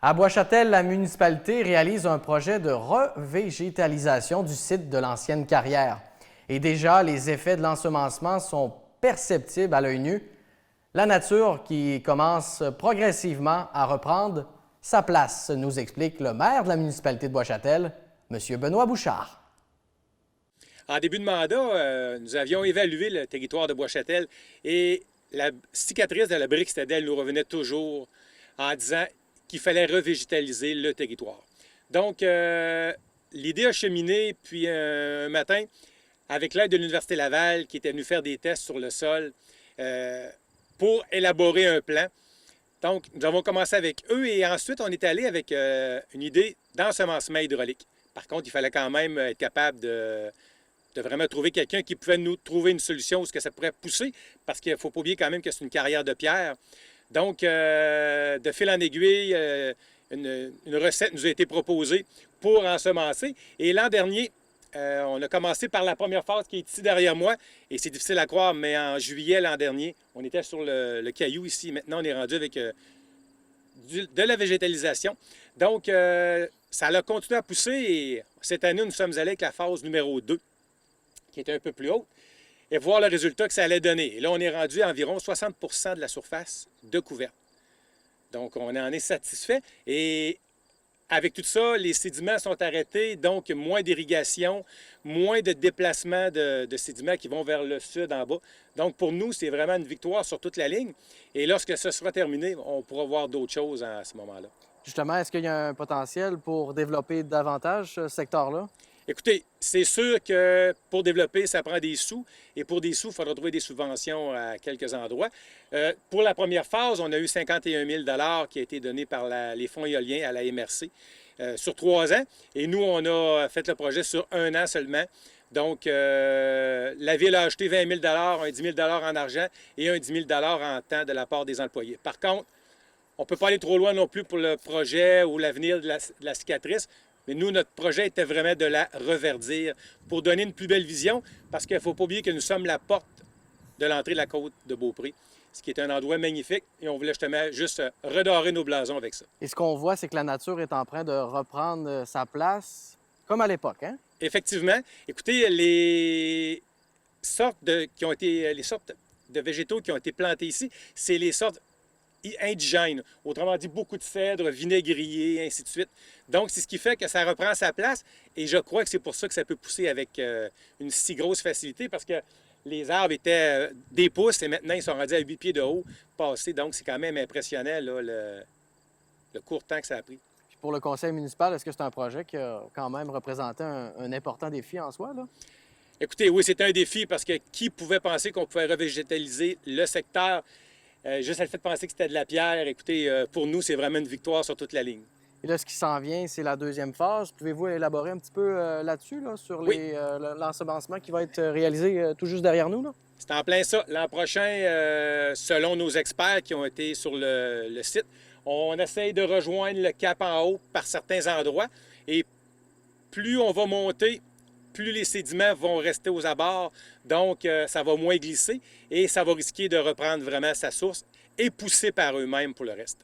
À Bois-Châtel, la municipalité réalise un projet de revégétalisation du site de l'ancienne carrière. Et déjà, les effets de l'ensemencement sont perceptibles à l'œil nu. La nature qui commence progressivement à reprendre sa place, nous explique le maire de la municipalité de Bois-Châtel, M. Benoît Bouchard. En début de mandat, nous avions évalué le territoire de Bois-Châtel et la cicatrice de la brique Stadel nous revenait toujours en disant qu'il fallait revégétaliser le territoire. Donc, l'idée a cheminé, puis un matin, avec l'aide de l'Université Laval, qui était venue faire des tests sur le sol pour élaborer un plan. Donc, nous avons commencé avec eux et ensuite, on est allé avec une idée d'ensemencement hydraulique. Par contre, il fallait quand même être capable de vraiment trouver quelqu'un qui pouvait nous trouver une solution où ça pourrait pousser, parce qu'il ne faut pas oublier quand même que c'est une carrière de pierre. Donc, de fil en aiguille, une recette nous a été proposée pour ensemencer. Et l'an dernier, on a commencé par la première phase qui est ici derrière moi, et c'est difficile à croire, mais en juillet l'an dernier, on était sur le caillou ici. Maintenant, on est rendu avec de la végétalisation. Donc, ça a continué à pousser, et cette année, nous sommes allés avec la phase numéro 2, qui était un peu plus haute, et voir le résultat que ça allait donner. Et là, on est rendu à environ 60 de la surface de couverte. Donc, on en est satisfait. Et avec tout ça, les sédiments sont arrêtés, donc moins d'irrigation, moins de déplacement de sédiments qui vont vers le sud en bas. Donc, pour nous, c'est vraiment une victoire sur toute la ligne. Et lorsque ce sera terminé, on pourra voir d'autres choses à ce moment-là. Justement, est-ce qu'il y a un potentiel pour développer davantage ce secteur-là? Écoutez, c'est sûr que pour développer, ça prend des sous. Et pour des sous, il faudra trouver des subventions à quelques endroits. Pour la première phase, on a eu 51 000 qui a été donné par les fonds éoliens à la MRC sur 3 ans. Et nous, on a fait le projet sur 1 an seulement. Donc, la Ville a acheté 20 000 un 10 000 en argent et un 10 000 en temps de la part des employés. Par contre, on ne peut pas aller trop loin non plus pour le projet ou l'avenir de la cicatrice. Mais nous, notre projet était vraiment de la reverdir pour donner une plus belle vision, parce qu'il ne faut pas oublier que nous sommes la porte de l'entrée de la côte de Beaupré, ce qui est un endroit magnifique, et on voulait justement juste redorer nos blasons avec ça. Et ce qu'on voit, c'est que la nature est en train de reprendre sa place, comme à l'époque, hein? Effectivement. Écoutez, les sortes de végétaux qui ont été plantés ici, c'est les sortes indigènes. Autrement dit, beaucoup de cèdres, vinaigriers, ainsi de suite. Donc, c'est ce qui fait que ça reprend sa place. Et je crois que c'est pour ça que ça peut pousser avec une si grosse facilité, parce que les arbres étaient des pouces et maintenant, ils sont rendus à 8 pieds de haut passés. Donc, c'est quand même impressionnant là, le court temps que ça a pris. Puis pour le conseil municipal, est-ce que c'est un projet qui a quand même représenté un important défi en soi, là? Écoutez, oui, c'est un défi, parce que qui pouvait penser qu'on pouvait revégétaliser le secteur? Juste le fait de penser que c'était de la pierre, écoutez, pour nous, c'est vraiment une victoire sur toute la ligne. Et là, ce qui s'en vient, c'est la deuxième phase. Pouvez-vous élaborer un petit peu là-dessus, là, sur Oui. l'ensemencement qui va être réalisé tout juste derrière nous, là? C'est en plein ça. L'an prochain, selon nos experts qui ont été sur le site, on essaye de rejoindre le cap en haut par certains endroits. Et plus on va monter, plus les sédiments vont rester aux abords, donc ça va moins glisser et ça va risquer de reprendre vraiment sa source et pousser par eux-mêmes pour le reste.